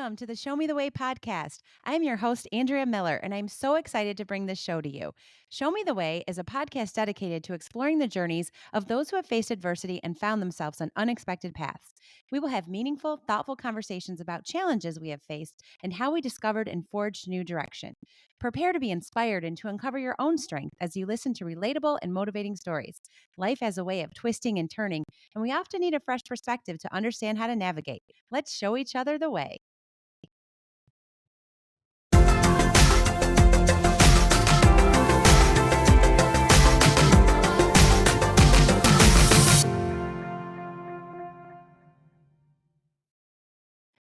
Welcome to the Show Me the Way podcast. I am your host, Andrea Miller, and I'm so excited to bring this show to you. Show Me the Way is a podcast dedicated to exploring the journeys of those who have faced adversity and found themselves on unexpected paths. We will have meaningful, thoughtful conversations about challenges we have faced and how we discovered and forged new direction. Prepare to be inspired and to uncover your own strength as you listen to relatable and motivating stories. Life has a way of twisting and turning, and we often need a fresh perspective to understand how to navigate. Let's show each other the way.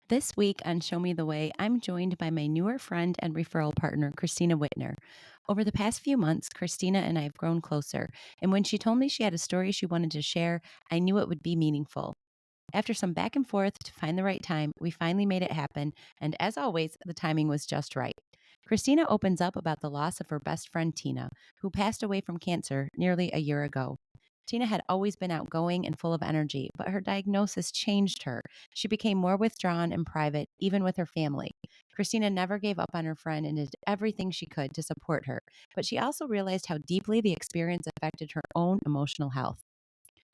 This week on Show Me the Way, I'm joined by my newer friend and referral partner, Kristina Wittner. Over the past few months, Kristina and I have grown closer, and when she told me she had a story she wanted to share, I knew it would be meaningful. After some back and forth to find the right time, we finally made it happen, and as always, the timing was just right. Kristina opens up about the loss of her best friend, Tina, who passed away from cancer nearly a year ago. Tina had always been outgoing and full of energy, but her diagnosis changed her. She became more withdrawn and private, even with her family. Kristina never gave up on her friend and did everything she could to support her, but she also realized how deeply the experience affected her own emotional health.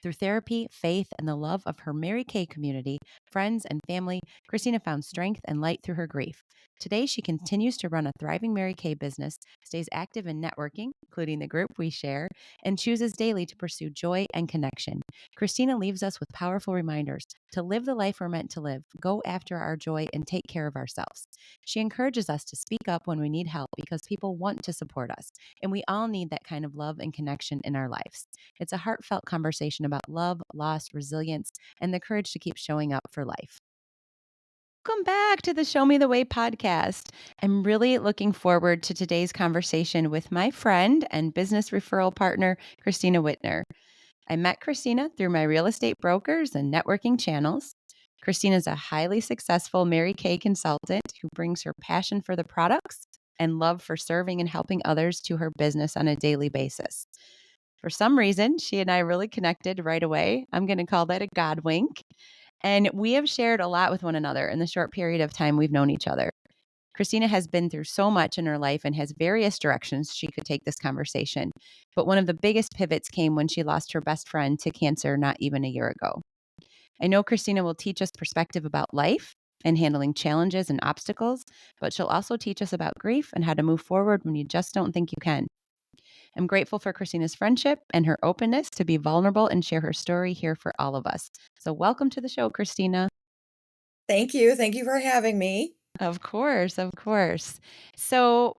Through therapy, faith, and the love of her Mary Kay community, friends, and family, Kristina found strength and light through her grief. Today, she continues to run a thriving Mary Kay business, stays active in networking, including the group we share, and chooses daily to pursue joy and connection. Kristina leaves us with powerful reminders to live the life we're meant to live, go after our joy, and take care of ourselves. She encourages us to speak up when we need help because people want to support us, and we all need that kind of love and connection in our lives. It's a heartfelt conversation about love, loss, resilience, and the courage to keep showing up for life. Welcome back to the Show Me the Way podcast. I'm really looking forward to today's conversation with my friend and business referral partner, Kristina Wittner. I met Kristina through my real estate brokers and networking channels. Kristina is a highly successful Mary Kay consultant who brings her passion for the products and love for serving and helping others to her business on a daily basis. For some reason, she and I really connected right away. I'm going to call that a God wink. And we have shared a lot with one another in the short period of time we've known each other. Kristina has been through so much in her life and has various directions she could take this conversation. But one of the biggest pivots came when she lost her best friend to cancer not even a year ago. I know Kristina will teach us perspective about life and handling challenges and obstacles, but she'll also teach us about grief and how to move forward when you just don't think you can. I'm grateful for Kristina's friendship and her openness to be vulnerable and share her story here for all of us. So welcome to the show, Kristina. Thank you. Thank you for having me. Of course, of course. So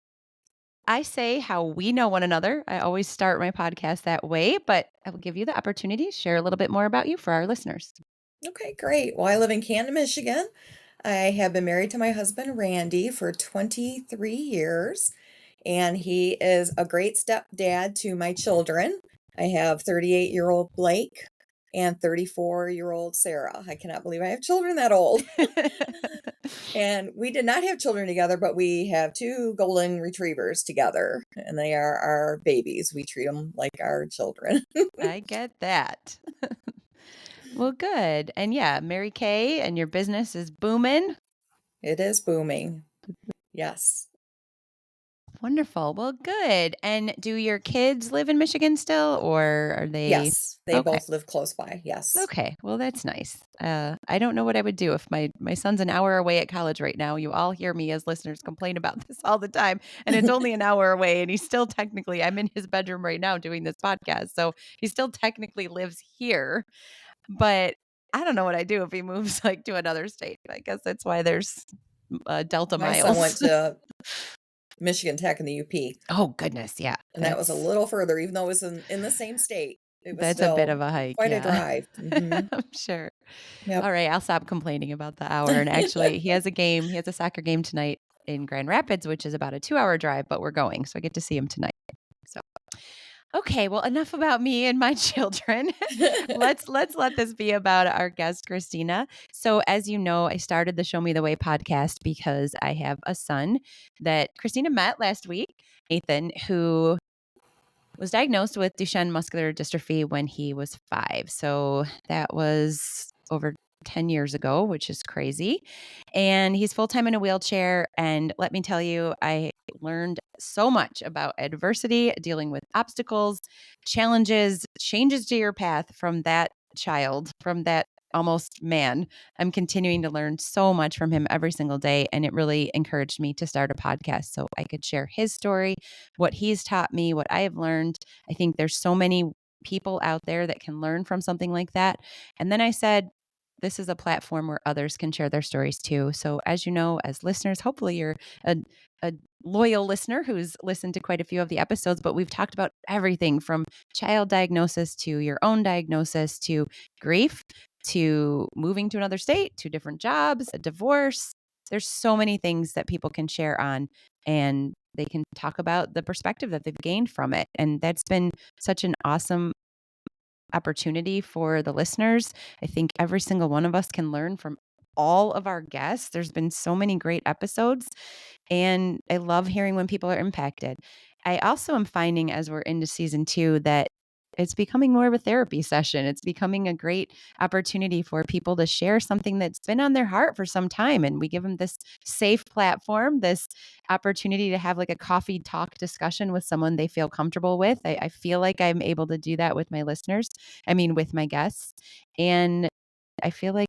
I say how we know one another. I always start my podcast that way, but I will give you the opportunity to share a little bit more about you for our listeners. Okay, great. Well, I live in Canton, Michigan. I have been married to my husband, Randy, for 23 years, and he is a great stepdad to my children. I have 38-year-old Blake and 34-year-old Sarah. I cannot believe I have children that old. And we did not have children together, but we have two golden retrievers together, and they are our babies. We treat them like our children. I get that. Well, good. And yeah, Mary Kay and your business is booming. It is booming. Yes. Wonderful. Well, good. And do your kids live in Michigan still, or are they? Yes, they Okay. both live close by, yes. Okay. Well, that's nice. I don't know what I would do if my son's an hour away at college right now. You all hear me as listeners complain about this all the time, and it's only an hour away, and he's still technically. I'm in his bedroom right now doing this podcast, so he still technically lives here. But I don't know what I do if he moves like to another state. I guess that's why there's Delta My son went miles. to Michigan Tech in the UP, Oh goodness, yeah, and that was a little further, even though it was in the same state. It was that's a bit still of a hike, quite a yeah. drive. Mhm. I'm sure. Yep. All right, I'll stop complaining about the hour. And actually, he has a soccer game tonight in Grand Rapids, which is about a 2-hour drive, but we're going, so I get to see him tonight. So, okay, well, enough about me and my children. Let's let this be about our guest, Kristina. So, as you know, I started the Show Me the Way podcast because I have a son that Kristina met last week, Nathan, who was diagnosed with Duchenne muscular dystrophy when he was 5. So that was over 10 years ago, which is crazy. And he's full time in a wheelchair. And let me tell you, I learned so much about adversity, dealing with obstacles, challenges, changes to your path from that child, from that almost man. I'm continuing to learn so much from him every single day. And it really encouraged me to start a podcast so I could share his story, what he's taught me, what I have learned. I think there's so many people out there that can learn from something like that. And then I said, this is a platform where others can share their stories too. So, as you know, as listeners, hopefully you're a, a loyal listener who's listened to quite a few of the episodes, but we've talked about everything from child diagnosis to your own diagnosis to grief to moving to another state to different jobs, a divorce. There's so many things that people can share on, and they can talk about the perspective that they've gained from it. And that's been such an awesome opportunity for the listeners. I think every single one of us can learn from all of our guests. There's been so many great episodes, and I love hearing when people are impacted. I also am finding as we're into season 2 that it's becoming more of a therapy session. It's becoming a great opportunity for people to share something that's been on their heart for some time. And we give them this safe platform, this opportunity to have like a coffee talk discussion with someone they feel comfortable with. I feel like I'm able to do that with my listeners, with my guests. And I feel like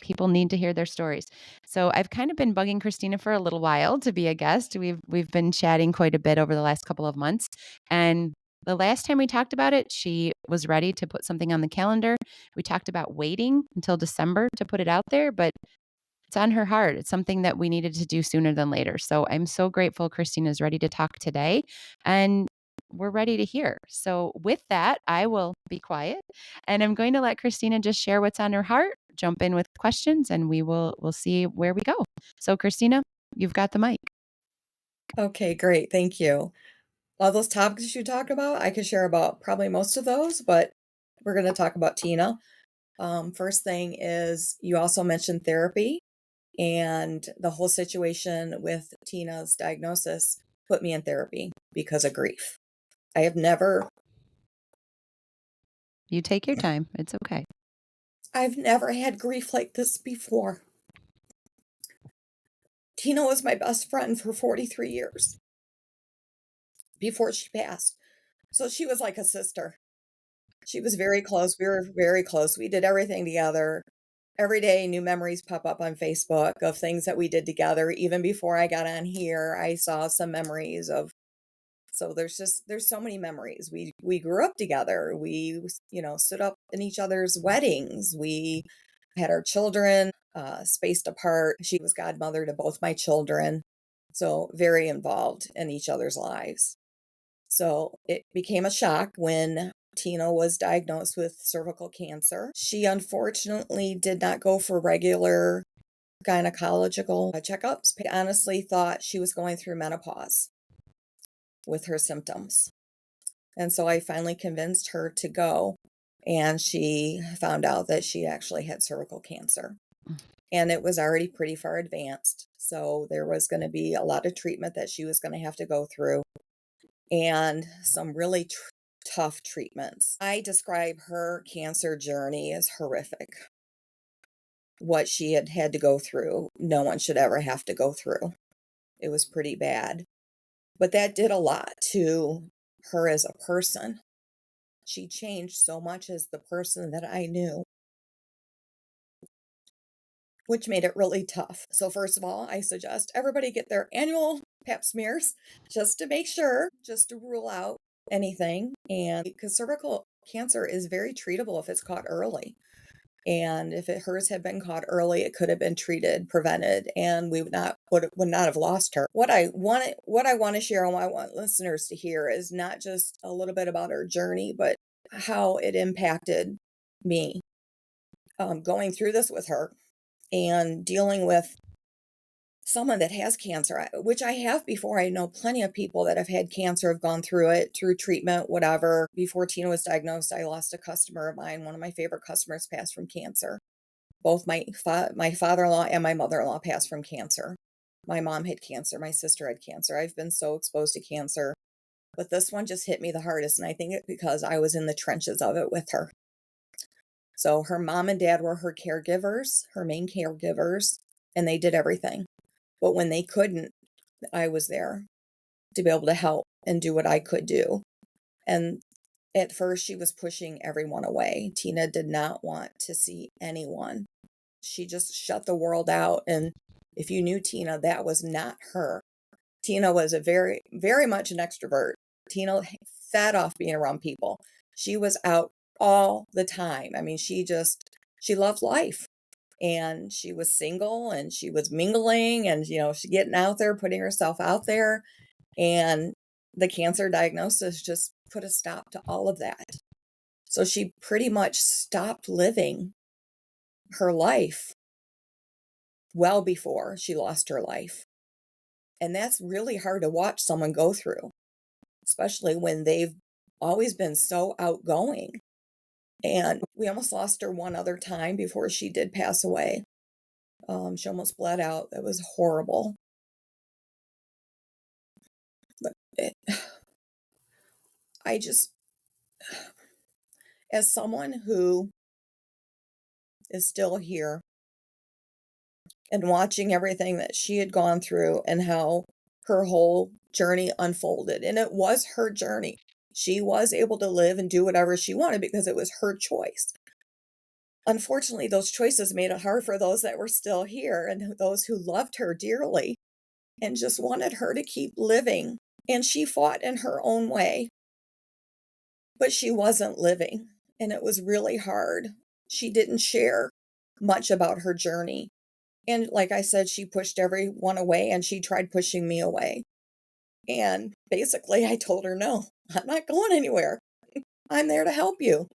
people need to hear their stories. So I've kind of been bugging Kristina for a little while to be a guest. We've been chatting quite a bit over the last couple of months. And the last time we talked about it, she was ready to put something on the calendar. We talked about waiting until December to put it out there, but it's on her heart. It's something that we needed to do sooner than later. So I'm so grateful Kristina's ready to talk today, and we're ready to hear. So with that, I will be quiet and I'm going to let Kristina just share what's on her heart, jump in with questions, and we'll see where we go. So Kristina, you've got the mic. Okay, great. Thank you. All those topics you talked about, I could share about probably most of those, but we're going to talk about Tina. First thing is you also mentioned therapy, and the whole situation with Tina's diagnosis put me in therapy because of grief. I have never, You take your time. It's okay. I've never had grief like this before. Tina was my best friend for 43 years before she passed. So she was like a sister. She was very close. We were very close. We did everything together. Every day, new memories pop up on Facebook of things that we did together. Even before I got on here, I saw some memories of. So there's so many memories. We grew up together. We stood up in each other's weddings. We had our children spaced apart. She was godmother to both my children, so very involved in each other's lives. So it became a shock when Tina was diagnosed with cervical cancer. She unfortunately did not go for regular gynecological checkups. I honestly thought she was going through menopause with her symptoms. And so I finally convinced her to go, and she found out that she actually had cervical cancer. And it was already pretty far advanced. So there was going to be a lot of treatment that she was going to have to go through, and some really tough treatments. I describe her cancer journey as horrific. What she had had to go through, no one should ever have to go through. It was pretty bad. But that did a lot to her as a person. She changed so much as the person that I knew, which made it really tough. So first of all, I suggest everybody get their annual pap smears just to make sure, just to rule out anything. And because cervical cancer is very treatable if it's caught early. And if hers had been caught early, it could have been treated, prevented, and we would not have lost her. What I want to share and what I want listeners to hear is not just a little bit about her journey, but how it impacted me going through this with her and dealing with someone that has cancer, which I have before. I know plenty of people that have had cancer, have gone through it, through treatment, whatever. Before Tina was diagnosed, I lost a customer of mine. One of my favorite customers passed from cancer. Both my father-in-law and my mother-in-law passed from cancer. My mom had cancer. My sister had cancer. I've been so exposed to cancer. But this one just hit me the hardest, and I think it's because I was in the trenches of it with her. So her mom and dad were her caregivers, her main caregivers, and they did everything. But when they couldn't, I was there to be able to help and do what I could do. And at first, she was pushing everyone away. Tina did not want to see anyone. She just shut the world out. And if you knew Tina, that was not her. Tina was a very, very much an extrovert. Tina fed off being around people. She was out all the time. I mean, she loved life. And she was single and she was mingling and, she getting out there, putting herself out there. And the cancer diagnosis just put a stop to all of that. So she pretty much stopped living her life well before she lost her life. And that's really hard to watch someone go through, especially when they've always been so outgoing. And we almost lost her one other time before she did pass away. She almost bled out. That was horrible. But I just, as someone who is still here and watching everything that she had gone through and how her whole journey unfolded, and it was her journey. She was able to live and do whatever she wanted because it was her choice. Unfortunately, those choices made it hard for those that were still here and those who loved her dearly and just wanted her to keep living. And she fought in her own way, but she wasn't living, and it was really hard. She didn't share much about her journey. And like I said, she pushed everyone away and she tried pushing me away. And basically, I told her, no, I'm not going anywhere. I'm there to help you.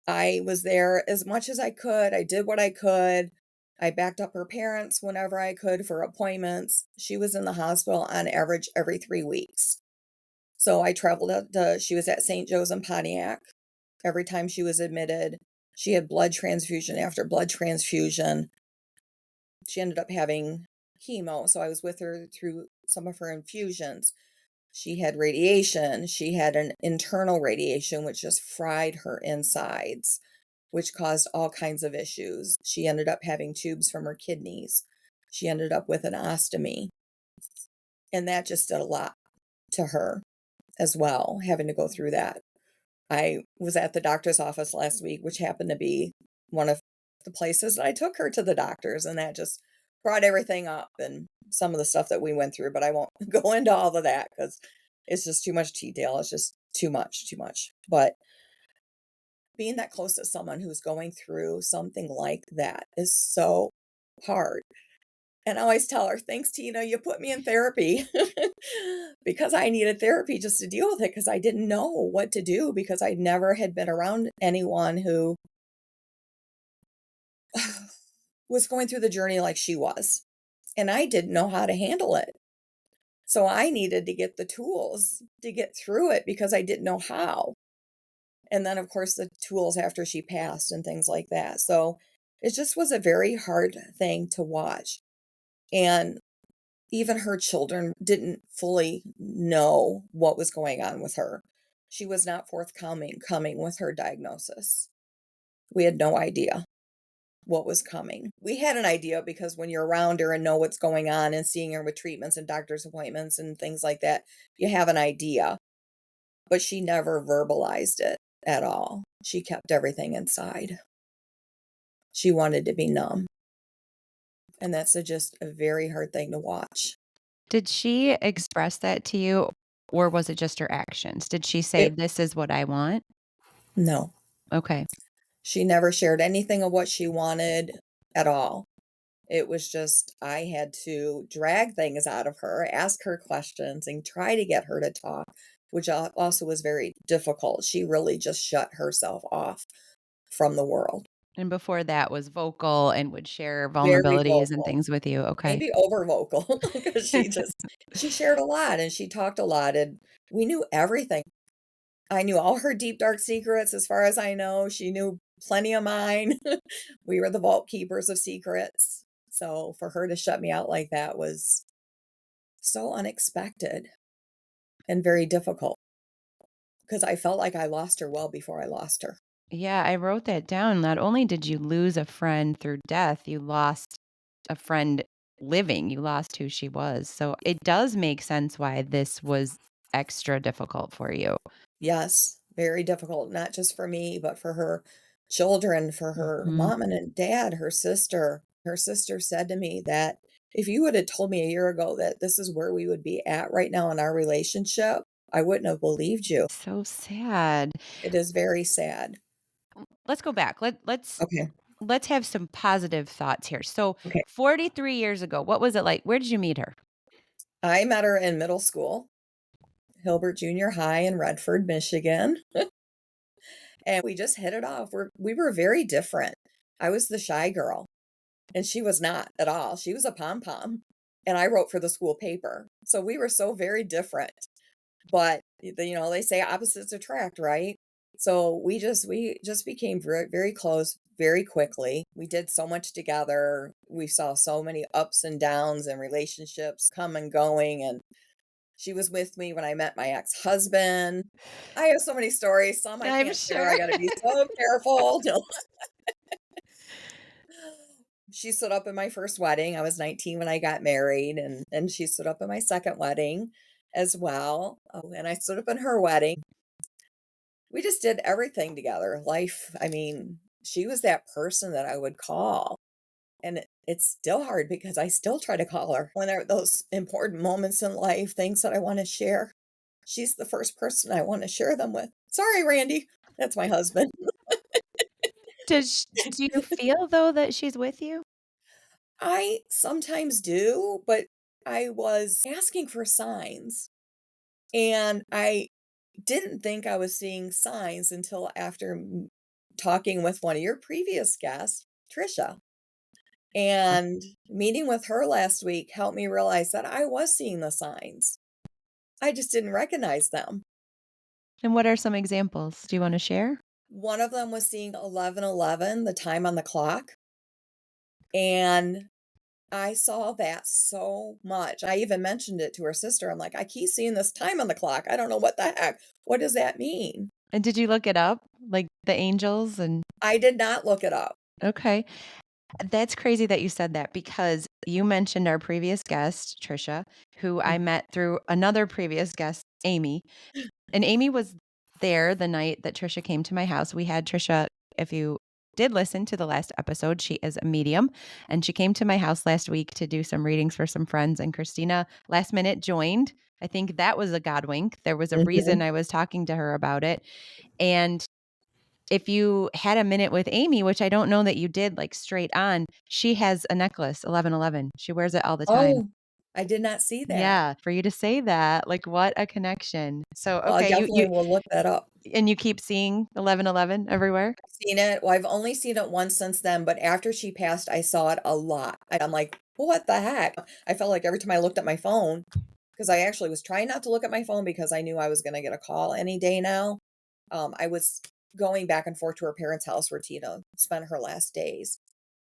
I was there as much as I could. I did what I could. I backed up her parents whenever I could for appointments. She was in the hospital on average every 3 weeks. So I traveled up she was at St. Joe's in Pontiac. Every time she was admitted, she had blood transfusion after blood transfusion. She ended up having chemo, so I was with her through some of her infusions. She had radiation. She had an internal radiation, which just fried her insides, which caused all kinds of issues. She ended up having tubes from her kidneys. She ended up with an ostomy. And that just did a lot to her as well, having to go through that. I was at the doctor's office last week, which happened to be one of the places that I took her to the doctors, and that just brought everything up and some of the stuff that we went through, but I won't go into all of that because it's just too much detail. It's just too much, too much. But being that close to someone who's going through something like that is so hard. And I always tell her, thanks, Tina, you put me in therapy because I needed therapy just to deal with it because I didn't know what to do because I never had been around anyone who was going through the journey like she was. And I didn't know how to handle it. So I needed to get the tools to get through it because I didn't know how. And then, of course, the tools after she passed and things like that. So it just was a very hard thing to watch. And even her children didn't fully know what was going on with her. She was not coming with her diagnosis. We had no idea what was coming. We had an idea because when you're around her and know what's going on and seeing her with treatments and doctor's appointments and things like that, you have an idea. But she never verbalized it at all. She kept everything inside. She wanted to be numb. And that's just a very hard thing to watch. Did she express that to you, or was it just her actions? Did she say, It "This is what I want"? No. Okay. She never shared anything of what she wanted at all. It was just I had to drag things out of her, ask her questions, and try to get her to talk, which also was very difficult. She really just shut herself off from the world. And before that was vocal and would share Very vulnerabilities and vocal, things with you, okay. maybe over vocal because she shared a lot and she talked a lot and we knew everything. I knew all her deep, dark secrets as far as I know. She knew plenty of mine. We were the vault keepers of secrets. So for her to shut me out like that was so unexpected and very difficult because I felt like I lost her well before I lost her. Yeah, I wrote that down. Not only did you lose a friend through death, you lost a friend living. You lost who she was. So it does make sense why this was extra difficult for you. Yes, very difficult, not just for me, but for her children, for her Mhm. mom and dad, her sister. Her sister said to me that if you would have told me a year ago that this is where we would be at right now in our relationship, I wouldn't have believed you. So sad. It is very sad. Let's go back. Okay. Let's have some positive thoughts here. So, Okay. 43 years ago, what was it like? Where did you meet her? I met her in middle school, Hilbert Junior High in Redford, Michigan, and we just hit it off. We were very different. I was the shy girl, and she was not at all. She was a pom-pom, and I wrote for the school paper. So we were so very different, but, they say opposites attract, right? So we just became very, very close very quickly. We did so much together. We saw so many ups and downs and relationships come and going, and she was with me when I met my ex-husband. I have so many stories, some I I'm can't share. sure. I gotta be so careful. She stood up in my first wedding. I was 19 when I got married, and she stood up in my second wedding as well. Oh, and I stood up in her wedding. We just did everything together. Life, I mean, she was that person that I would call. And it's still hard because I still try to call her when there are those important moments in life, things that I want to share. She's the first person I want to share them with. Sorry, Randy. That's my husband. Do you feel though that she's with you? I sometimes do, but I was asking for signs, and I didn't think I was seeing signs until after talking with one of your previous guests, Trisha. And meeting with her last week helped me realize that I was seeing the signs. I just didn't recognize them. And what are some examples? Do you wanna share? One of them was seeing 11:11, the time on the clock, and I saw that so much. I even mentioned it to her sister. I'm like, "I keep seeing this time on the clock. I don't know what the heck. What does that mean?" And did you look it up? Like the angels and I did not look it up. okay. That's crazy that you said that because you mentioned our previous guest, Trisha, who I Mm. met through another previous guest, Amy. And Amy was there the night that Trisha came to my house. We had Trisha, if you did listen to the last episode, she is a medium and she came to my house last week to do some readings for some friends. And Christina last minute joined. I think that was a God wink. There was a reason Mhm. I was talking to her about it. And if you had a minute with Amy, which I don't know that you did like straight on, she has a necklace, 1111. She wears it all the time. Oh, I did not see that. Yeah, for you to say that, like what a connection. So Well, I okay, you definitely will look that up. and you keep seeing 1111 everywhere? Seen it. Well, I've only seen it once since then, but after she passed, I saw it a lot. I'm like, "What the heck?" I felt like every time I looked at my phone, because I actually was trying not to look at my phone because I knew I was gonna get a call any day now. I was going back and forth to her parents' house where Tina spent her last days,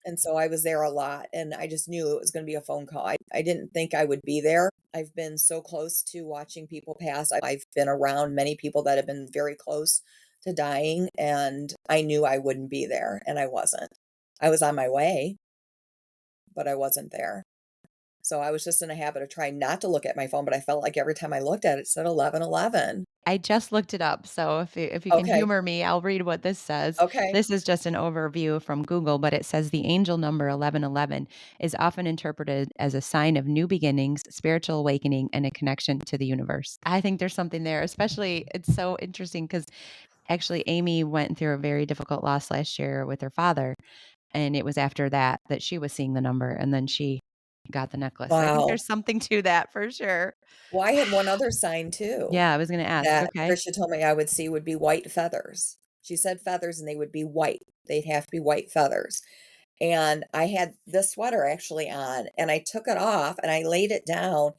and so I was there a lot, and I just knew it was gonna be a phone call. I didn't think I would be there. I've been so close to watching people pass. I've been around many people that have been very close to dying, and I knew I wouldn't be there, and I wasn't. I was on my way, but I wasn't there. So I was just in a habit of trying not to look at my phone, but I felt like every time I looked at it, it said 11:11. I just looked it up, so if you can Okay, humor me, I'll read what this says. okay. This is just an overview from Google, but it says the angel number 1111 is often interpreted as a sign of new beginnings, spiritual awakening, and a connection to the universe. I think there's something there, especially it's so interesting because actually Amy went through a very difficult loss last year with her father, and it was after that that she was seeing the number, and then she got the necklace. So I think Wow. there's something to that for sure. Well, I had one other sign too Yeah, I was gonna ask, that okay. Trisha told me I would see would be white feathers. She said feathers and they would be white. They'd have to be white feathers. And I had this sweater actually on and I took it off and I laid it down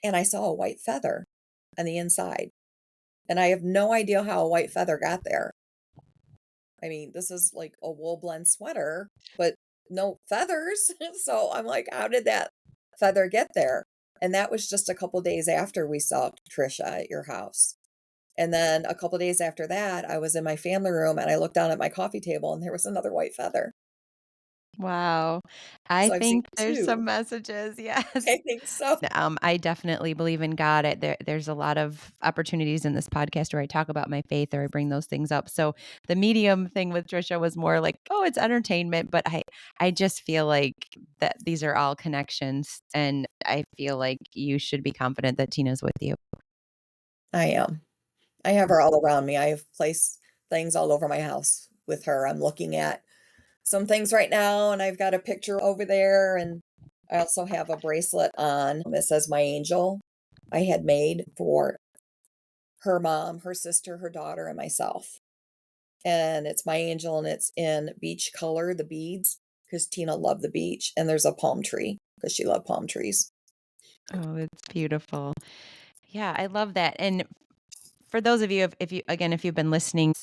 and I saw a white feather on the inside. And I have no idea how a white feather got there. I mean, this is like a wool blend sweater, but no feathers. So I'm like, how did that feather get there? And that was just a couple days after we saw Trisha at your house. And then a couple days after that, I was in my family room and I looked down at my coffee table and there was another white feather. Wow. I So I've seen think there's 2. some messages, yes. I think so. I definitely believe in God. There's a lot of opportunities in this podcast where I talk about my faith or I bring those things up. So the medium thing with Trisha was more like, oh, it's entertainment, but I just feel like that these are all connections, and I feel like you should be confident that Tina's with you. I am. I have her all around me. I have placed things all over my house with her. I'm looking at some things right now, and I've got a picture over there, and I also have a bracelet on that says "My Angel" I had made for her mom, her sister, her daughter, and myself. And it's my angel, and it's in beach color, the beads, because Tina loved the beach, and there's a palm tree because she loved palm trees. Oh, it's beautiful. Yeah, I love that. And for those of you, if you've been listening,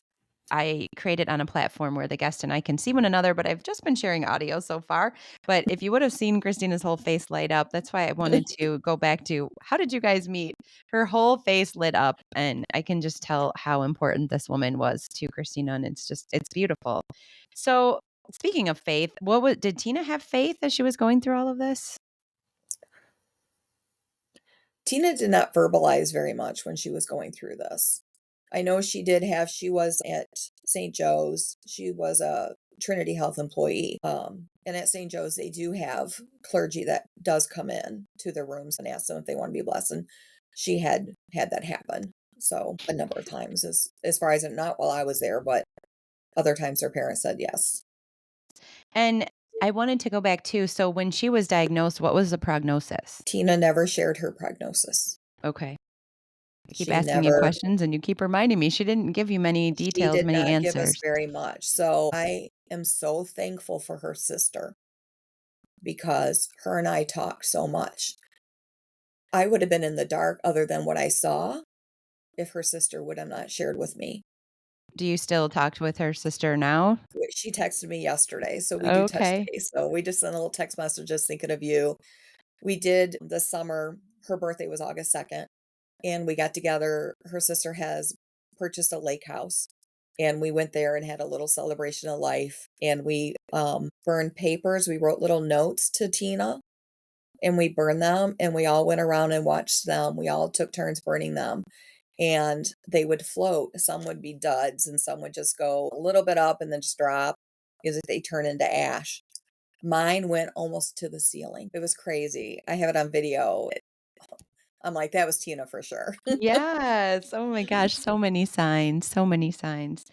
I created on a platform where the guest and I can see one another, but I've just been sharing audio so far. But if you would have seen Christina's whole face light up, that's why I wanted to go back to how did you guys meet? Her whole face lit up, and I can just tell how important this woman was to Christina, and it's beautiful. So, speaking of faith, did Tina have faith as she was going through all of this? Tina did not verbalize very much when she was going through this. I know she was at St. Joe's. She was a Trinity Health employee. And at St. Joe's, they do have clergy that does come in to their rooms and ask them if they want to be blessed. And she had that happen. So a number of times, as far as not while I was there, but other times her parents said yes. And I wanted to go back too. So, when she was diagnosed, what was the prognosis? Tina never shared her prognosis. Okay. I keep She asking you never questions and you keep reminding me. She didn't give you many She details, did many not give us answers. very much. So I am so thankful for her sister because her and I talked so much. I would have been in the dark other than what I saw if her sister would have not shared with me. Do you still talk with her sister now? She texted me yesterday, so we do touch Okay. base. So we just sent a little text message just thinking of you. We did this summer. Her birthday was August 2nd, and we got together. Her sister has purchased a lake house, and we went there and had a little celebration of life, and we, burned papers. We wrote little notes to Tina, and we burned them, and we all went around and watched them. We all took turns burning them, and they would float. Some would be duds, and some would just go a little bit up and then just drop because they turn into ash. Mine went almost to the ceiling. It was crazy. I have it on video. I'm like, "That was Tina for sure." Yes. Oh my gosh. So many signs. So many signs.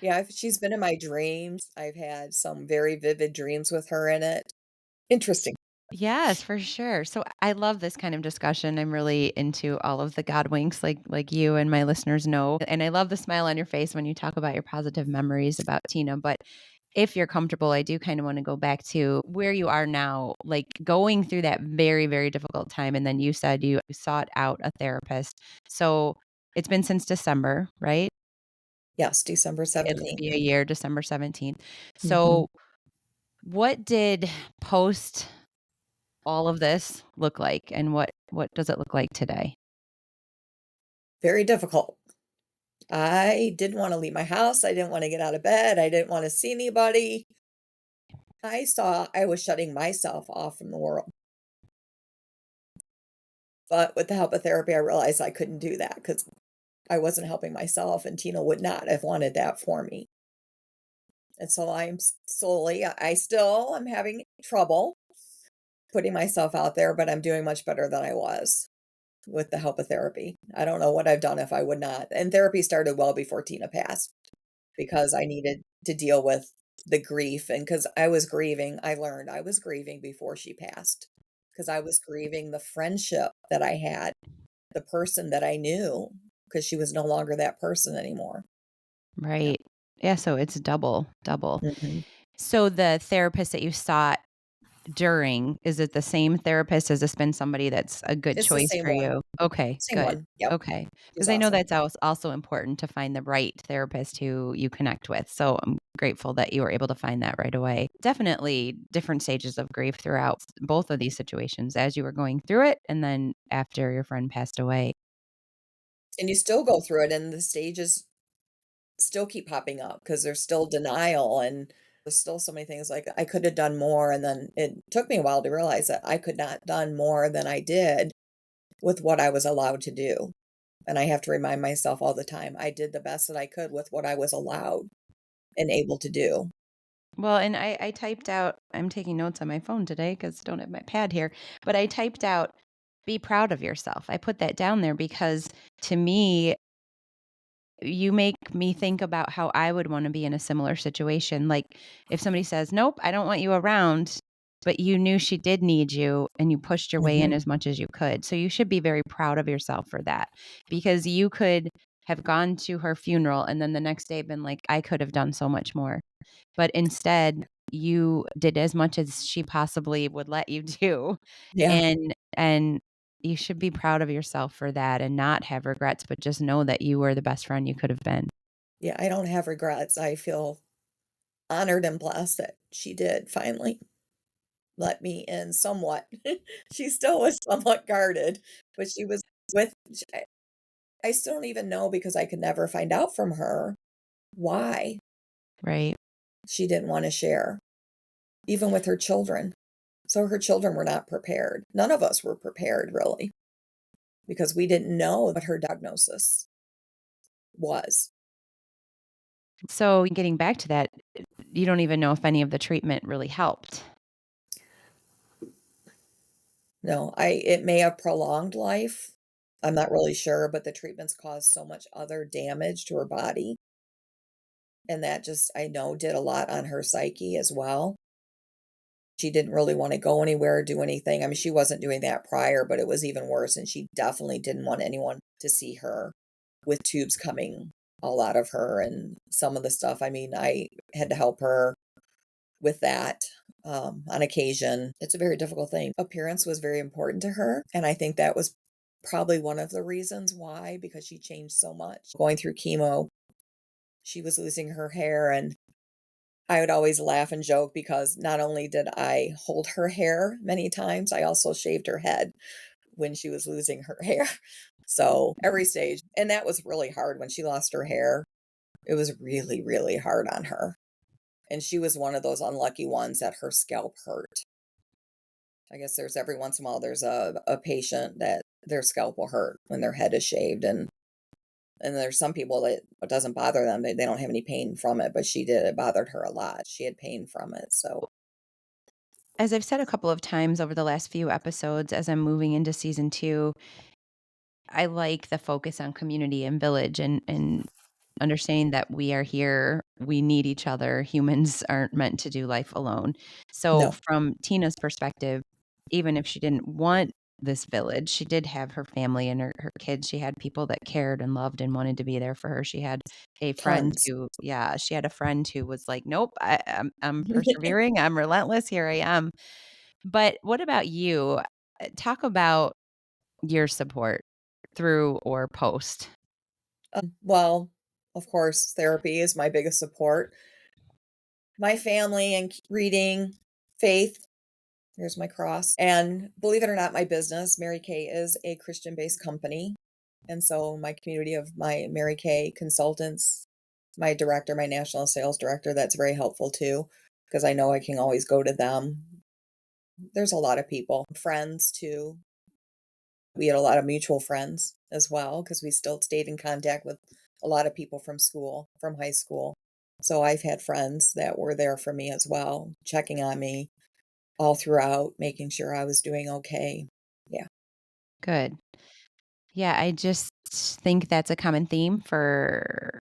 Yeah, she's been in my dreams. I've had some very vivid dreams with her in it. Interesting. Yes, for sure. So I love this kind of discussion. I'm really into all of the God winks, like you and my listeners know. And I love the smile on your face when you talk about your positive memories about Tina. But if you're comfortable, I do kind of want to go back to where you are now, like going through that very, very difficult time. And then you said you sought out a therapist. So it's been since December, right? Yes, December It'll 17th. be a year, December 17th. Mhm. So what did post all of this look like, and what does it look like today? Very difficult. I didn't wanna leave my house. I didn't wanna get out of bed. I didn't wanna see anybody. I saw I was shutting myself off from the world. But with the help of therapy, I realized I couldn't do that because I wasn't helping myself, and Tina would not have wanted that for me. And so I'm slowly I still am having trouble putting myself out there, but I'm doing much better than I was with the help of therapy. I don't know what I've done if I would not. And therapy started well before Tina passed because I needed to deal with the grief. And because I was grieving, I learned I was grieving before she passed because I was grieving the friendship that I had, the person that I knew, because she was no longer that person anymore. Yeah. Right. Yeah, so it's double, double. Mhm. So the therapist that you sought during, is it the same therapist? Has this been somebody that's a good It's the choice same for one. you? Okay, Same good. one. Yep. Okay, She's because I know awesome. that's also important to find the right therapist who you connect with, so I'm grateful that you were able to find that right away. Definitely different stages of grief throughout both of these situations as you were going through it and then after your friend passed away. And you still go through it, and the stages still keep popping up because there's still denial, and there's still so many things like, I could have done more, and then it took me a while to realize that I could not done more than I did with what I was allowed to do, and I have to remind myself all the time, I did the best that I could with what I was allowed and able to do. Well, and I typed out, I'm taking notes on my phone today because I don't have my pad here, but I typed out, be proud of yourself. I put that down there because to me, you make me think about how I would wanna be in a similar situation, like, if somebody says, "Nope, I don't want you around," but you knew she did need you and you pushed your way in Mhm. as much as you could, so you should be very proud of yourself for that, because you could have gone to her funeral and then the next day been like, "I could have done so much more," but instead, you did as much as she possibly would let you do, Yeah. and you should be proud of yourself for that and not have regrets, but just know that you were the best friend you could have been. Yeah, I don't have regrets. I feel honored and blessed that she did finally let me in somewhat. She still was somewhat guarded, but she was with I still don't even know because I could never find out from her why Right. she didn't wanna share, even with her children. So her children were not prepared. None of us were prepared really because we didn't know what her diagnosis was. So getting back to that, you don't even know if any of the treatment really helped. No, I it may have prolonged life. I'm not really sure, but the treatments caused so much other damage to her body, and that just, I know, did a lot on her psyche as well. She didn't really wanna go anywhere, do anything. I mean, she wasn't doing that prior, but it was even worse, and she definitely didn't want anyone to see her with tubes coming all out of her and some of the stuff. I mean, I had to help her with that, on occasion. It's a very difficult thing. Appearance was very important to her, and I think that was probably one of the reasons why, because she changed so much. Going through chemo, she was losing her hair, and I would always laugh and joke because not only did I hold her hair many times, I also shaved her head when she was losing her hair. So, every stage, and that was really hard when she lost her hair. It was really, really hard on her, and she was one of those unlucky ones that her scalp hurt. I guess there's every once in a while, there's a patient that their scalp will hurt when their head is shaved, and there's some people that it doesn't bother them, they don't have any pain from it, but she did, it bothered her a lot. She had pain from it, so As I've said a couple of times over the last few episodes, as I'm moving into season 2, I like the focus on community and village and understanding that we are here, we need each other. Humans aren't meant to do life alone. So, no. from Tina's perspective, even if she didn't want this village, she did have her family and her kids. She had people that cared and loved and wanted to be there for her. She had a friend Tons. who, yeah, she had a friend who was like, "Nope, I'm persevering. I'm relentless. Here I am." But what about you? Talk about your support through or post. Well, of course, therapy is my biggest support. My family and reading, faith, here's my cross, and believe it or not, my business, Mary Kay, is a Christian-based company, and so my community of my Mary Kay consultants, my director, my national sales director, that's very helpful too, because I know I can always go to them. There's a lot of people, friends too. We had a lot of mutual friends as well because we still stayed in contact with a lot of people from school, from high school. So I've had friends that were there for me as well, checking on me all throughout, making sure I was doing okay. Yeah. Good. Yeah, I just think that's a common theme for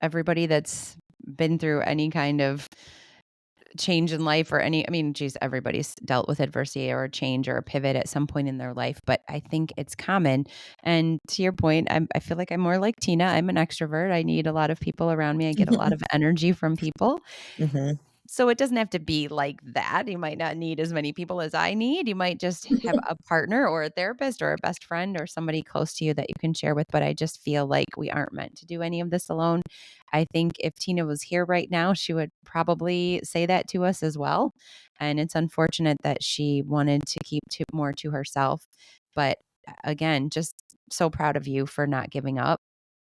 everybody that's been through any kind of change in life or any, I mean, geez, everybody's dealt with adversity or a change or a pivot at some point in their life, but I think it's common. And to your point, I feel like I'm more like Tina. I'm an extrovert. I need a lot of people around me. I get a lot of energy from people. Mhm. So it doesn't have to be like that. You might not need as many people as I need. You might just have a partner or a therapist or a best friend or somebody close to you that you can share with. But I just feel like we aren't meant to do any of this alone. I think if Tina was here right now, she would probably say that to us as well. And it's unfortunate that she wanted to keep more to herself. But again, just so proud of you for not giving up.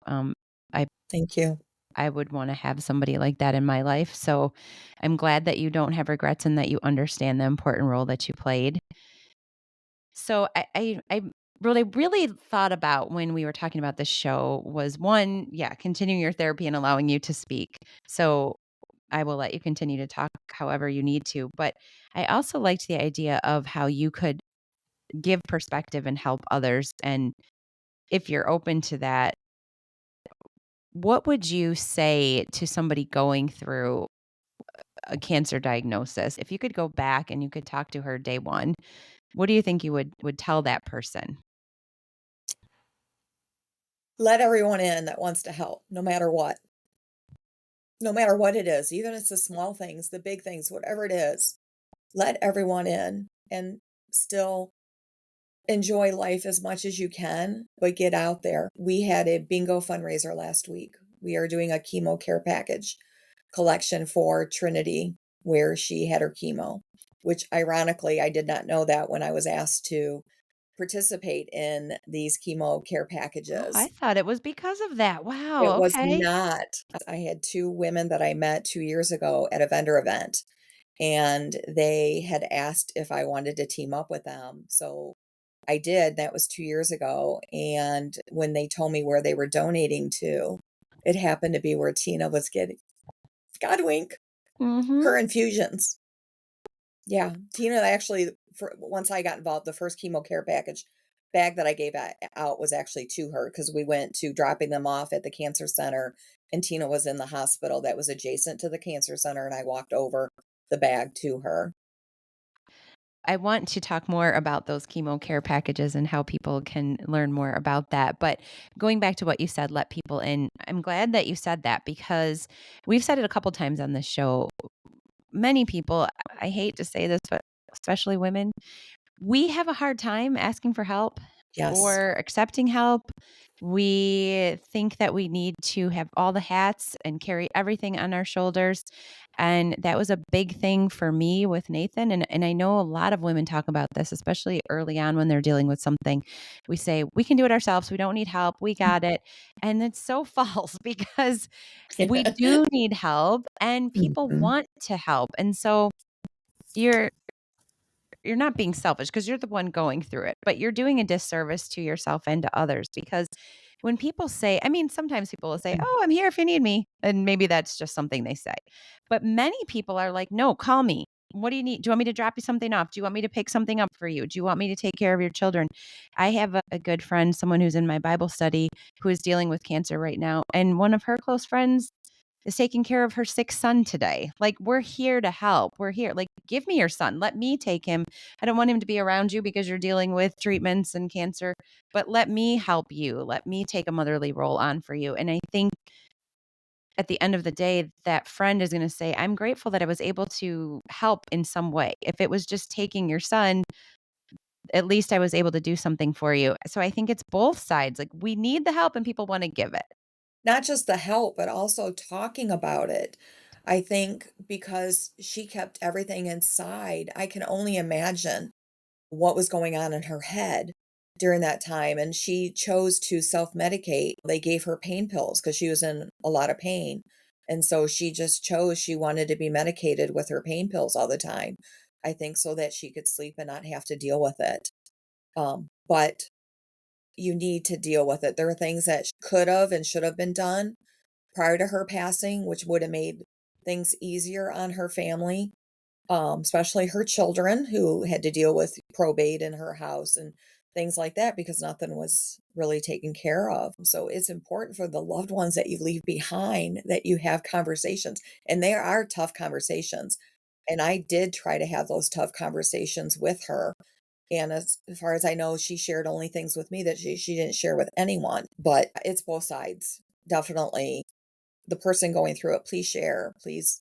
Um, I Thank you. I would wanna have somebody like that in my life, so I'm glad that you don't have regrets and that you understand the important role that you played. So I really, really thought about when we were talking about this show was, 1, yeah, continuing your therapy and allowing you to speak. So I will let you continue to talk however you need to, but I also liked the idea of how you could give perspective and help others, and if you're open to that, what would you say to somebody going through a cancer diagnosis? If you could go back and you could talk to her day 1, what do you think you would tell that person? Let everyone in that wants to help, no matter what. No matter what it is, even if it's the small things, the big things, whatever it is, let everyone in and still enjoy life as much as you can, but get out there. We had a bingo fundraiser last week. We are doing a chemo care package collection for Trinity, where she had her chemo, which ironically, I did not know that when I was asked to participate in these chemo care Oh, I packages. thought it was because of that. It Wow, was okay. not. I had 2 women that I met 2 years ago at a vendor event, and they had asked if I wanted to team up with them. So I did. That was 2 years ago, and when they told me where they were donating to, it happened to be where Tina was getting, God wink, Mhm. her infusions. Yeah, Tina actually, for once I got involved, the first chemo care package bag that I gave out was actually to her because we went to dropping them off at the cancer center, and Tina was in the hospital that was adjacent to the cancer center, and I walked over the bag to her. I want to talk more about those chemo care packages and how people can learn more about that. But going back to what you said, let people in. I'm glad that you said that because we've said it a couple times on this show. Many people, I hate to say this, but especially women, we have a hard time asking for help Yes. or accepting help. We think that we need to have all the hats and carry everything on our shoulders. And that was a big thing for me with Nathan. And I know a lot of women talk about this, especially early on when they're dealing with something. We say, we can do it ourselves. We don't need help. We got it. And it's so false because we do need help and people Mhm. want to help. And so you're you're not being selfish because you're the one going through it, but you're doing a disservice to yourself and to others because when people say, I mean, sometimes people will say, "Oh, I'm here if you need me." And maybe that's just something they say. But many people are like, "No, call me. What do you need? Do you want me to drop you something off? Do you want me to pick something up for you? Do you want me to take care of your children?" I have a good friend, someone who's in my Bible study who is dealing with cancer right now. And one of her close friends is taking care of her sick son today. Like, we're here to help. We're here. Like, give me your son. Let me take him. I don't want him to be around you because you're dealing with treatments and cancer, but let me help you. Let me take a motherly role on for you. And I think at the end of the day, that friend is going to say, I'm grateful that I was able to help in some way. If it was just taking your son, at least I was able to do something for you. So I think it's both sides. Like, we need the help and people want to give it. Not just the help, but also talking about it. I think because she kept everything inside, I can only imagine what was going on in her head during that time, and she chose to self-medicate. They gave her pain pills because she was in a lot of pain, and so she just chose she wanted to be medicated with her pain pills all the time, I think so that she could sleep and not have to deal with it. But you need to deal with it. There are things that could have and should have been done prior to her passing, which would have made things easier on her family, especially her children who had to deal with probate in her house and things like that because nothing was really taken care of. So it's important for the loved ones that you leave behind that you have conversations, and they are tough conversations. And I did try to have those tough conversations with her. And as far as I know, she shared only things with me that she didn't share with anyone. But it's both sides. Definitely the person going through it, please share. Please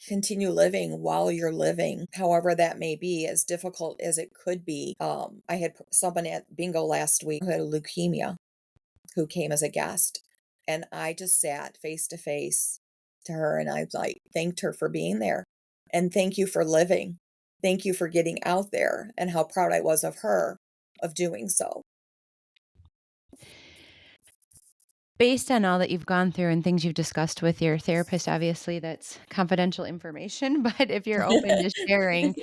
continue living while you're living, however that may be, as difficult as it could be. I had someone at bingo last week who had leukemia who came as a guest, and I just sat face to face to her, and I like thanked her for being there, and thank you for living. Thank you for getting out there, and how proud I was of her of doing so. Based on all that you've gone through and things you've discussed with your therapist, obviously that's confidential information, but if you're open to sharing,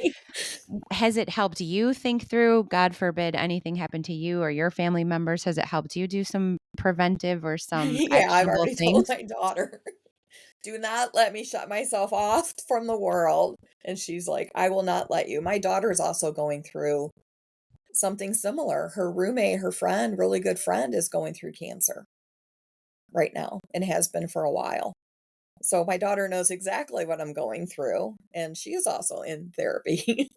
has it helped you think through, God forbid anything happened to you or your family members, has it helped you do some preventive or some Yeah, I've actionable already told things? my daughter, "Do not let me shut myself off from the world." And she's like, "I will not let you." My daughter's also going through something similar. Her roommate, her friend, really good friend, is going through cancer right now and has been for a while. So my daughter knows exactly what I'm going through, and she is also in therapy.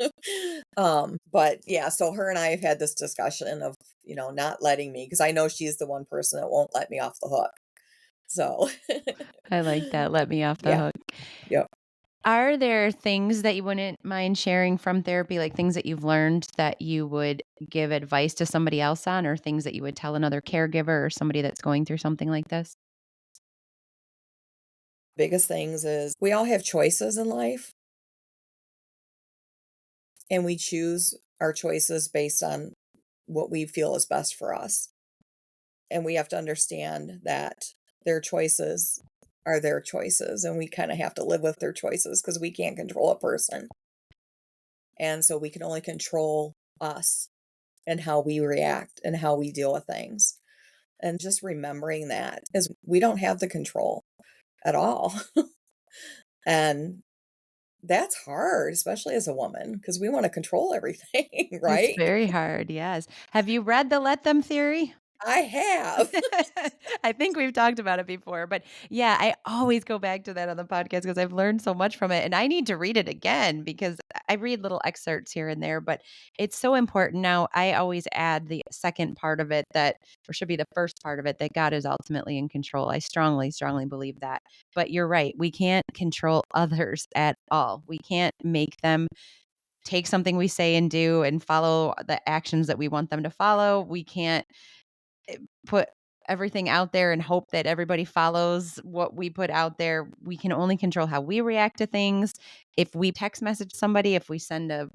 But yeah, so her and I have had this discussion of, not letting me, because I know she's the one person that won't let me off the hook. So I like that, let me off the yeah, hook. yep. Are there things that you wouldn't mind sharing from therapy, like things that you've learned that you would give advice to somebody else on, or things that you would tell another caregiver or somebody that's going through something like this? Biggest things is we all have choices in life, and we choose our choices based on what we feel is best for us. And we have to understand that their choices are their choices, and we kind of have to live with their choices because we can't control a person. And so we can only control us and how we react and how we deal with things. And just remembering that is we don't have the control at all. And that's hard, especially as a woman, because we want to control everything, It's right? very hard, yes. Have you read the let them theory? I have. I think we've talked about it before, but yeah, I always go back to that on the podcast because I've learned so much from it and I need to read it again because I read little excerpts here and there, but it's so important. Now, I always add the second part of it that, or should be the first part of it, that God is ultimately in control. I strongly, strongly believe that. But you're right. We can't control others at all. We can't make them take something we say and do and follow the actions that we want them to follow. We can't put everything out there and hope that everybody follows what we put out there. We can only control how we react to things. If we text message somebody, if we send a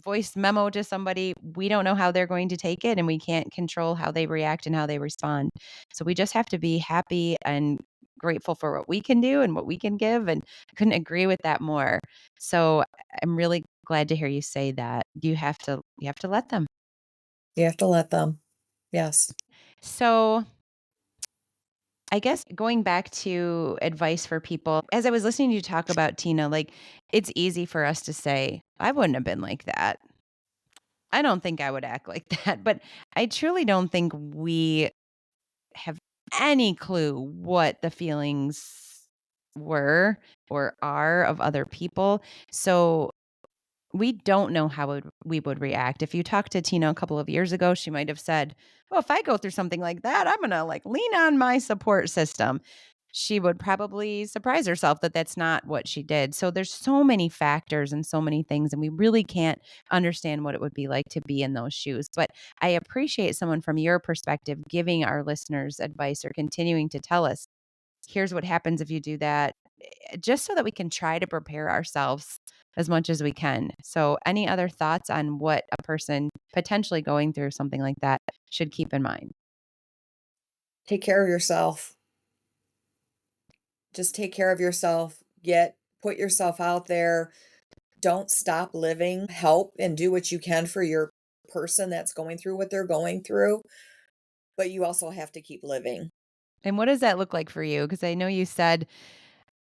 voice memo to somebody, we don't know how they're going to take it and we can't control how they react and how they respond. So we just have to be happy and grateful for what we can do and what we can give, and I couldn't agree with that more. So I'm really glad to hear you say that. You have to let them. You have to let them. Yes. So I guess going back to advice for people, as I was listening to you talk about Tina, like it's easy for us to say, I wouldn't have been like that. I don't think I would act like that. But I truly don't think we have any clue what the feelings were or are of other people. So we don't know how we would react. If you talked to Tina a couple of years ago, she might have said, "Well, if I go through something like that, I'm going to like lean on my support system." She would probably surprise herself that that's not what she did. So there's so many factors and so many things and we really can't understand what it would be like to be in those shoes. But I appreciate someone from your perspective giving our listeners advice or continuing to tell us, here's what happens if you do that, just so that we can try to prepare ourselves as much as we can. So, any other thoughts on what a person potentially going through something like that should keep in mind? Take care of yourself. Just take care of yourself. Put yourself out there. Don't stop living. Help and do what you can for your person that's going through what they're going through, but you also have to keep living. And what does that look like for you? Because I know you said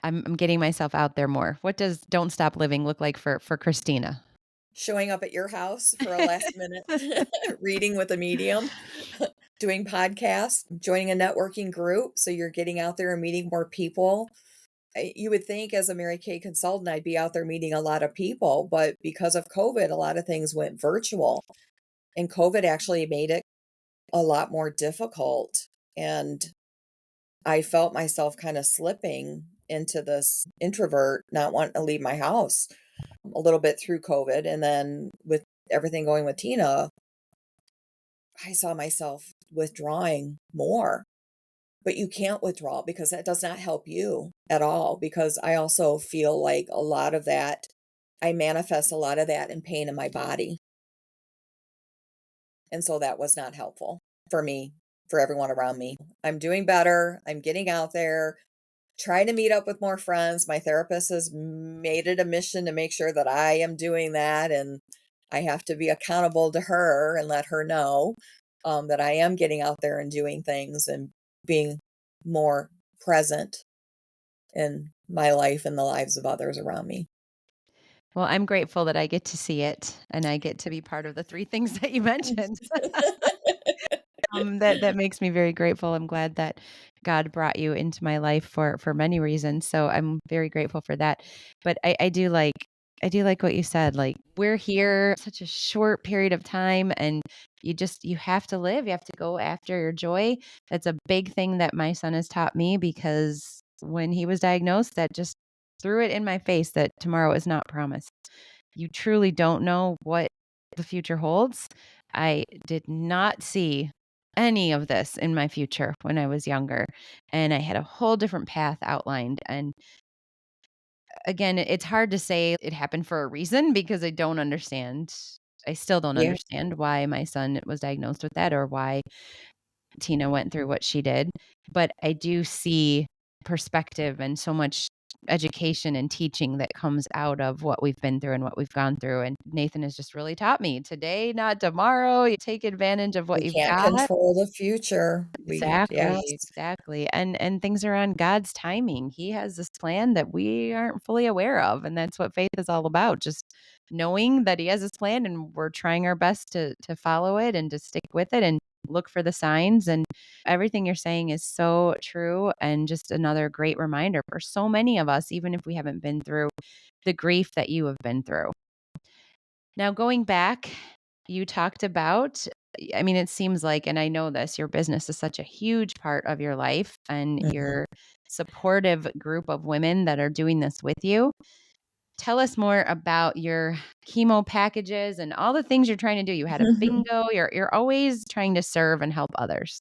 I'm getting myself out there more. What does "Don't Stop Living" look like for Kristina? Showing up at your house for a last minute reading with a medium, doing podcasts, joining a networking group so you're getting out there and meeting more people. You would think as a Mary Kay consultant, I'd be out there meeting a lot of people, but because of COVID, a lot of things went virtual. And COVID actually made it a lot more difficult. And I felt myself kind of slipping into this introvert, not wanting to leave my house a little bit through COVID. And then with everything going with Tina, I saw myself withdrawing more. But you can't withdraw because that does not help you at all. Because I also feel like a lot of that, I manifest a lot of that in pain in my body. And so that was not helpful for me. for everyone around me. I'm doing better. I'm getting out there, trying to meet up with more friends. My therapist has made it a mission to make sure that I am doing that, and I have to be accountable to her and let her know that I am getting out there and doing things and being more present in my life and the lives of others around me. Well, I'm grateful that I get to see it and I get to be part of the 3 things that you mentioned. That makes me very grateful. I'm glad that God brought you into my life for many reasons, so I'm very grateful for that. But I do like what you said, like, we're here such a short period of time, and you have to live, you have to go after your joy. That's a big thing that my son has taught me because when he was diagnosed, that just threw it in my face that tomorrow is not promised. You truly don't know what the future holds. I did not see any of this in my future when I was younger, and I had a whole different path outlined. And again, it's hard to say it happened for a reason because I don't understand. I still don't Yeah, understand why my son was diagnosed with that or why Tina went through what she did, but I do see perspective and so much education and teaching that comes out of what we've been through and what we've gone through, and Nathan has just really taught me, today, not tomorrow, you take advantage of what we you've can't got. control the future. We Exactly, yes, exactly, and things are on God's timing. He has this plan that we aren't fully aware of, and that's what faith is all about, just knowing that he has this plan and we're trying our best to follow it and to stick with it and look for the signs, and everything you're saying is so true and just another great reminder for so many of us, even if we haven't been through the grief that you have been through. Now, going back, you talked about, I mean, it seems like, and I know this, your business is such a huge part of your life and mhm. your supportive group of women that are doing this with you. Tell us more about your chemo packages and all the things you're trying to do. You had a bingo, you're always trying to serve and help others.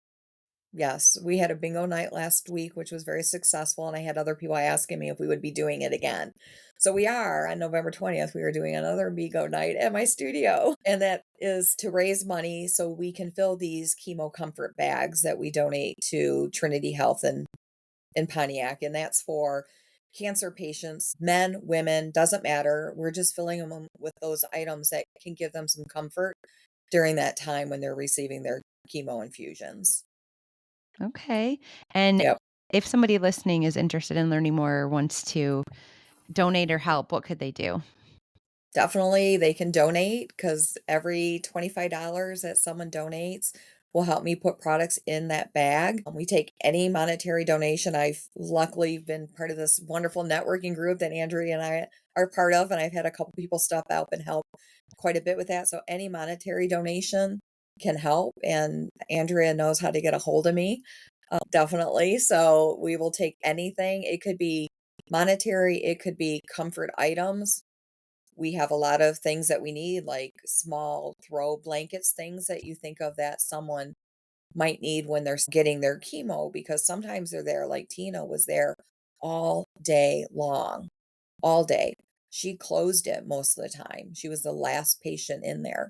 Yes, we had a bingo night last week, which was very successful, and I had other people asking me if we would be doing it again. So we are on November 20th, we are doing another bingo night at my studio, and that is to raise money so we can fill these chemo comfort bags that we donate to Trinity Health in Pontiac, and that's for cancer patients, men, women, doesn't matter. We're just filling them with those items that can give them some comfort during that time when they're receiving their chemo infusions. Okay. And Yep. if somebody listening is interested in learning more or wants to donate or help, what could they do? Definitely, they can donate because every $25 that someone donates will help me put products in that bag. We take any monetary donation. I've luckily been part of this wonderful networking group that Andrea and I are part of, and I've had a couple people step up and help quite a bit with that. So any monetary donation can help, and Andrea knows how to get a hold of me, definitely. So we will take anything. It could be monetary, it could be comfort items. We have a lot of things that we need, like small throw blankets, things that you think of that someone might need when they're getting their chemo, because sometimes they're there, like Tina was there all day long, all day. She closed it most of the time. She was the last patient in there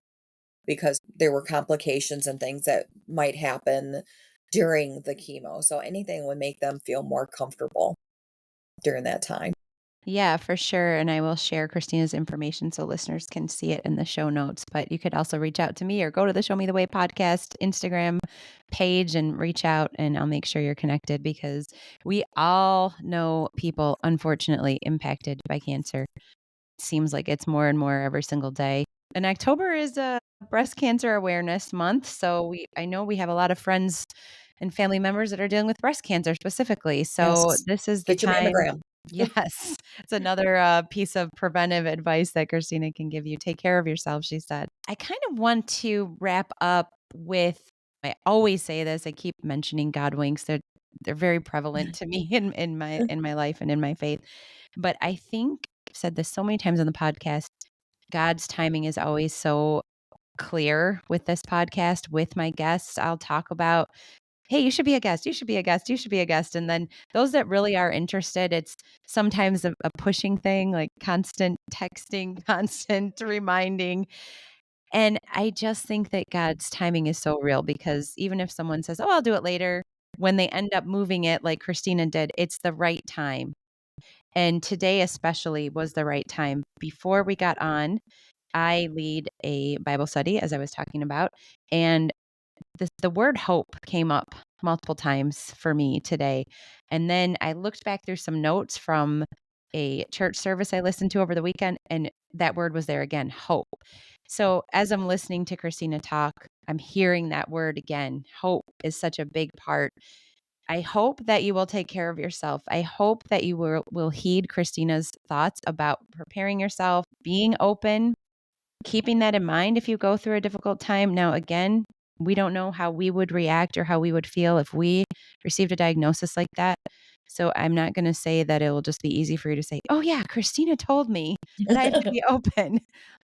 because there were complications and things that might happen during the chemo. So anything would make them feel more comfortable during that time. Yeah, for sure. And I will share Christina's information so listeners can see it in the show notes. But you could also reach out to me or go to the Show Me the Way podcast Instagram page and reach out, and I'll make sure you're connected because we all know people, unfortunately, impacted by cancer. Seems like it's more and more every single day. And October is a breast cancer awareness month. So I know we have a lot of friends and family members that are dealing with breast cancer specifically. So Yes. this is the Get your time. mammogram. Yes. It's another piece of preventive advice that Christina can give you. Take care of yourself, she said. I kind of want to wrap up with, I always say this, I keep mentioning God winks. They're very prevalent to me in my life and in my faith. But I think I've said this so many times on the podcast. God's timing is always so clear with this podcast, with my guests. I'll talk about, hey, you should be a guest. You should be a guest. You should be a guest. And then those that really are interested, it's sometimes a pushing thing, like constant texting, constant reminding. And I just think that God's timing is so real because even if someone says, "Oh, I'll do it later," when they end up moving it like Kristina did, it's the right time. And today especially was the right time. Before we got on, I lead a Bible study, as I was talking about, and the word hope came up multiple times for me today. And then I looked back through some notes from a church service I listened to over the weekend, and that word was there again, hope. So as I'm listening to Kristina talk, I'm hearing that word again. Hope is such a big part. I hope that you will take care of yourself. I hope that you will heed Kristina's thoughts about preparing yourself, being open, keeping that in mind if you go through a difficult time. Now, again, we don't know how we would react or how we would feel if we received a diagnosis like that. So I'm not going to say that it will just be easy for you to say, "Oh yeah, Kristina told me that I have to be open."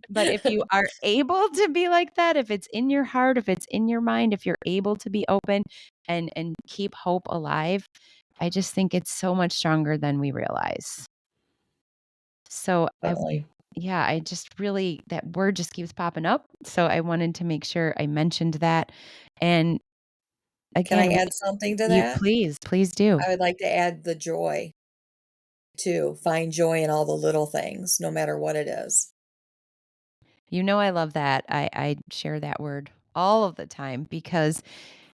But if you are able to be like that, if it's in your heart, if it's in your mind, if you're able to be open and keep hope alive, I just think it's so much stronger than we realize. So Definitely. yeah, I just really that word just keeps popping up. So I wanted to make sure I mentioned that. And Can I again, add something to you that? please do. I would like to add the joy too. Find joy in all the little things, no matter what it is. You know I love that. I share that word all of the time because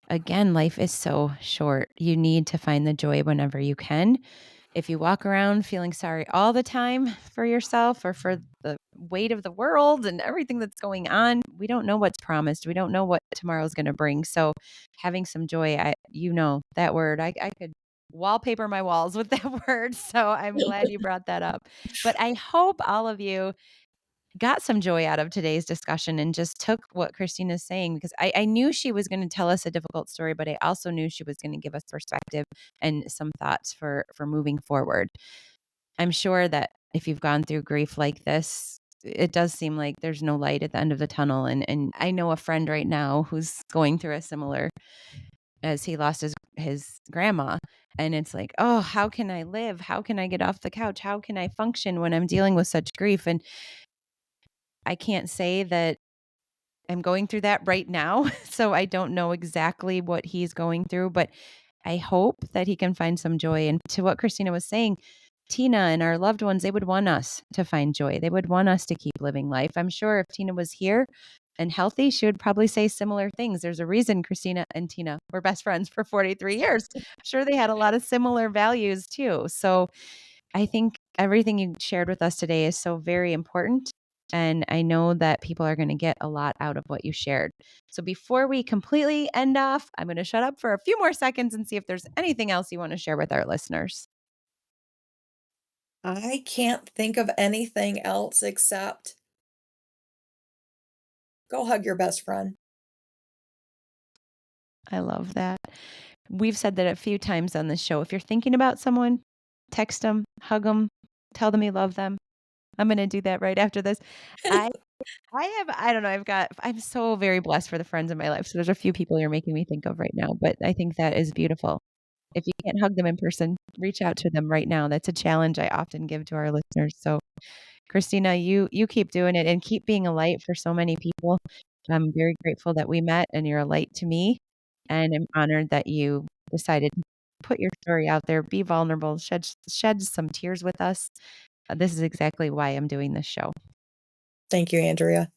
again, life is so short. You need to find the joy whenever you can. If you walk around feeling sorry all the time for yourself or for the weight of the world and everything that's going on, we don't know what's promised. We don't know what tomorrow's going to bring. So, having some joy, that word, I could wallpaper my walls with that word. So, I'm glad you brought that up. But I hope all of you got some joy out of today's discussion and just took what Christina's saying because I knew she was going to tell us a difficult story, but I also knew she was going to give us perspective and some thoughts for moving forward. I'm sure that if you've gone through grief like this, it does seem like there's no light at the end of the tunnel. And I know a friend right now who's going through a similar as he lost his grandma. And it's like, oh, how can I live? How can I get off the couch? How can I function when I'm dealing with such grief? And I can't say that I'm going through that right now, so I don't know exactly what he's going through, but I hope that he can find some joy. And to what Kristina was saying, Tina and our loved ones, they would want us to find joy. They would want us to keep living life. I'm sure if Tina was here and healthy, she would probably say similar things. There's a reason Kristina and Tina were best friends for 43 years. I'm sure they had a lot of similar values too. So I think everything you shared with us today is so very important. And I know that people are going to get a lot out of what you shared. So before we completely end off, I'm going to shut up for a few more seconds and see if there's anything else you want to share with our listeners. I can't think of anything else except go hug your best friend. I love that. We've said that a few times on this show. If you're thinking about someone, text them, hug them, tell them you love them. I'm going to do that right after this. I I don't know, I'm so very blessed for the friends in my life. So there's a few people you're making me think of right now, but I think that is beautiful. If you can't hug them in person, reach out to them right now. That's a challenge I often give to our listeners. So, Kristina, you keep doing it and keep being a light for so many people. I'm very grateful that we met and you're a light to me, and I'm honored that you decided to put your story out there, be vulnerable, shed some tears with us. This is exactly why I'm doing this show. Thank you, Andrea.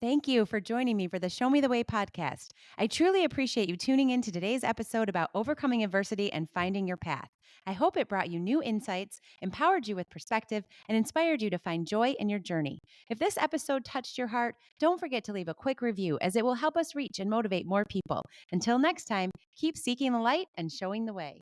Thank you for joining me for the Show Me the Way podcast. I truly appreciate you tuning in to today's episode about overcoming adversity and finding your path. I hope it brought you new insights, empowered you with perspective, and inspired you to find joy in your journey. If this episode touched your heart, don't forget to leave a quick review as it will help us reach and motivate more people. Until next time, keep seeking the light and showing the way.